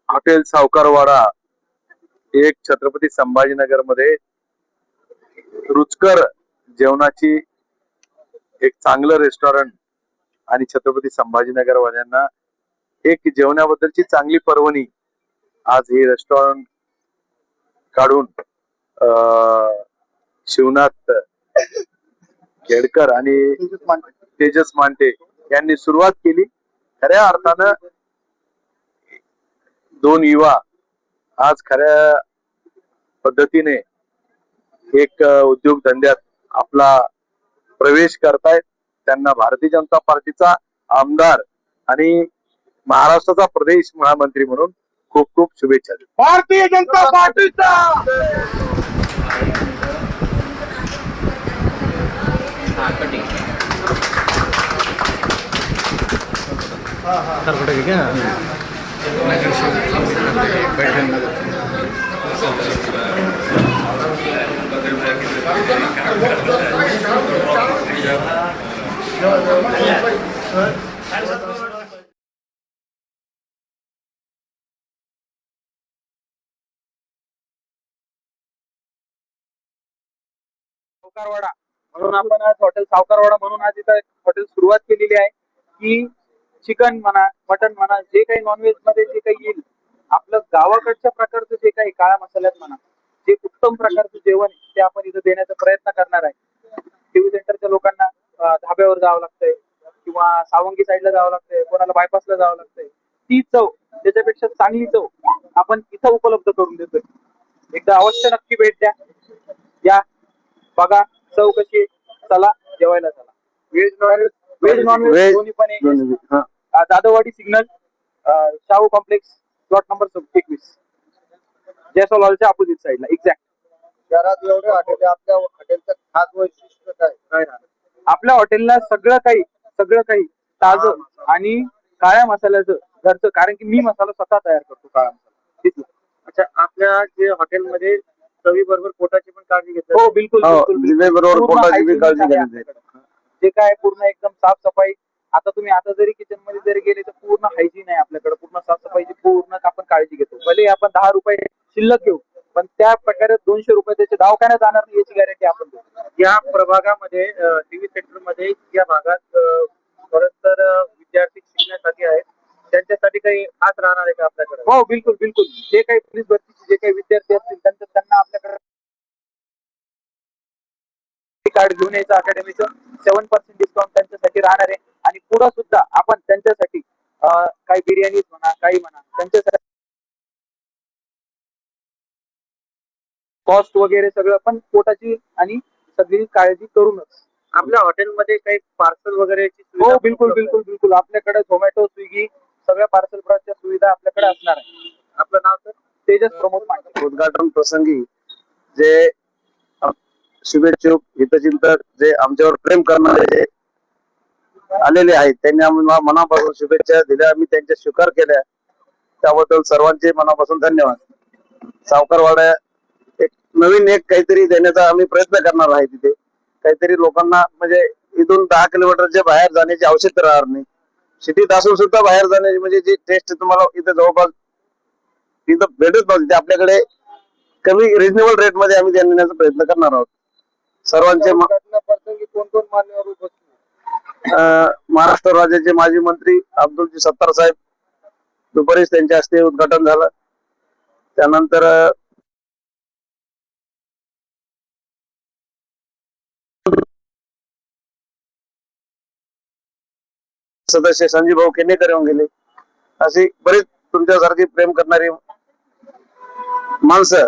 Hotel सावकारवाडा एक छत्रपती संभाजीनगर मध्ये रुचकर जेवणाची एक चांगलं रेस्टॉरंट आणि छत्रपती संभाजीनगर वाल्यांना एक जेवणाबद्दलची चांगली पर्वणी आज हे रेस्टॉरंट काढून शिवनाथ खेडकर आणि तेजस मांटे यांनी सुरुवात केली. खऱ्या अर्थानं दोन युवा आज खऱ्या पद्धतीने एक उद्योगधंद्यात आपला प्रवेश करतायत. त्यांना भारतीय जनता पार्टीचा आमदार आणि महाराष्ट्राचा प्रदेश महामंत्री म्हणून खूप खूप शुभेच्छा. भारतीय जनता पार्टीचा सावकारवाडा म्हणून आपण आज हॉटेल सावकारवाडा म्हणून आज इथं हॉटेल सुरुवात केलेली आहे की चिकन म्हणा, मटन म्हणा, जे काही नॉनव्हेज मध्ये जे काही येईल, आपलं गावाकडच्या प्रकारचं जे काही काळ्या मसाल्यात म्हणा, जे उत्तम प्रकारचं जेवण ते आपण इथं देण्याचा प्रयत्न करणार आहे. टीव्ही सेंटरच्या लोकांना धाब्यावर जावं लागतंय किंवा सावंगी साईडला जावं लागतंय, कोणाला बायपासला जावं लागतंय. ती चव, त्याच्यापेक्षा चांगली चव आपण इथं उपलब्ध करून देतोय. एकदा अवश्य नक्की भेट द्या, या बघा चव कशी आहे. चला जेवायला चला. व्हेज नॉनव्हेज दोन्ही पण आहे. Jadhavwadi signal, Shahu complex, plot number 21, Jaiswal हॉलच्या अपोजिट साईडला एक्झॅक्ट. शहरात एवढे हॉटेल, आपल्या हॉटेलचं खास वैशिष्ट्य काय? आपल्या हॉटेलला सगळं काही ताजं आणि काळ्या मसाल्याचं घरचं, कारण की मी मसाला स्वतः तयार करतो काळा मसाला. अच्छा, आपल्या जे हॉटेलमध्ये चवी बरोबर पोटाची पण काळजी घेतात? हो बिलकुल बरोबर, पोटाची काळजी घ्यायची. जे काय पूर्ण एकदम साफसफाई. आता तुम्ही आता जरी किचन मध्ये जरी गेले तर पूर्ण हायजीन आहे आपल्याकडे. पूर्ण साफसफाईची पूर्ण आपण काळजी घेतो. भले आपण 10 रुपये शिल्लक घेऊ, पण त्या प्रकारे 200 रुपये त्याचे दवाखान्यात जाणार नाही याची गॅरंटी आपण देतो. या प्रभागामध्ये टीव्ही सेक्टर मध्ये या भागात खरंच तर विद्यार्थी शिकण्यासाठी आहेत, त्यांच्यासाठी काही खास राहणार आहे का आपल्याकडे? हो बिलकुल. जे काही पोलीस भरतीचे जे काही विद्यार्थी असतील त्यांना आपल्याकडे कार्ड घेऊन यायचं अकॅडमीचं 7% डिस्काउंट त्यांच्यासाठी राहणार आहे. आणि पुढे सुद्धा आपण त्यांच्यासाठी काही बिर्याणी म्हणा, काही म्हणा, त्यांच्यासाठी कॉस्ट वगैरे सगळं पण पोटाची आणि सगळी काळजी करूनच. आपल्या हॉटेलमध्ये काही पार्सल वगैरेची हो बिलकुल. आपल्याकडे झोमॅटो, स्विगी सगळ्या पार्सल च्या सुविधा आपल्याकडे असणार आहे. आपलं नाव तर? तेजस प्रमोद मांडे. उद्घाटन प्रसंगी जे शुभेच्छुक हितचिंतक जे आमच्यावर प्रेम करणारे जे आलेले आहेत, त्यांनी आम्हाला मनापासून शुभेच्छा दिल्या, आम्ही त्यांच्या स्वीकार केल्या, त्याबद्दल सर्वांचे मनापासून धन्यवाद. सावकारवाडा एक नवीन काहीतरी देण्याचा आम्ही प्रयत्न करणार आहे. तिथे काहीतरी लोकांना म्हणजे इथून 10 किलोमीटरच्या बाहेर जाण्याची आवश्यकता राहणार नाही. सिटीत असून सुद्धा बाहेर जाण्याची म्हणजे जी टेस्ट तुम्हाला इथे जवळपास इथं भेटत नव्हती, ते आपल्याकडे कमी रिजनेबल रेट मध्ये आम्ही देण्याचा प्रयत्न करणार आहोत. सर्वांचे कोण कोण मान्यवर उपस्थित? महाराष्ट्र राज्याचे माजी मंत्री अब्दुलजी सत्तार साहेब, दुपारीच त्यांच्या हस्ते उद्घाटन झालं. त्यानंतर सदस्य संजीव भाऊ केनेकर येऊन गेले. अशी बरीच तुमच्यासारखी प्रेम करणारी माणसं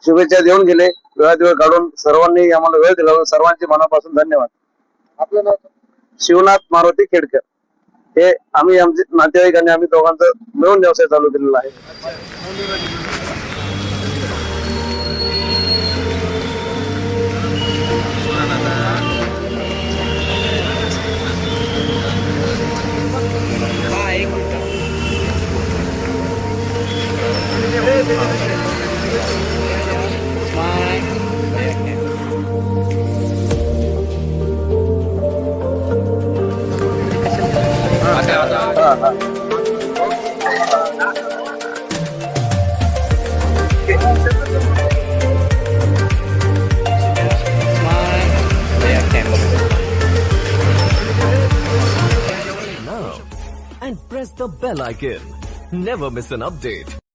शुभेच्छा देऊन गेले. वेळ काढून सर्वांनी आम्हाला वेळ दिला, सर्वांचे मनापासून धन्यवाद. आपलं नाव? शिवनाथ मारुती खेडकर. हे आम्ही आमचे नातेवाईक आणि आम्ही दोघांचं मिळून व्यवसाय चालू केलेला आहे. the bell icon. Never miss an update.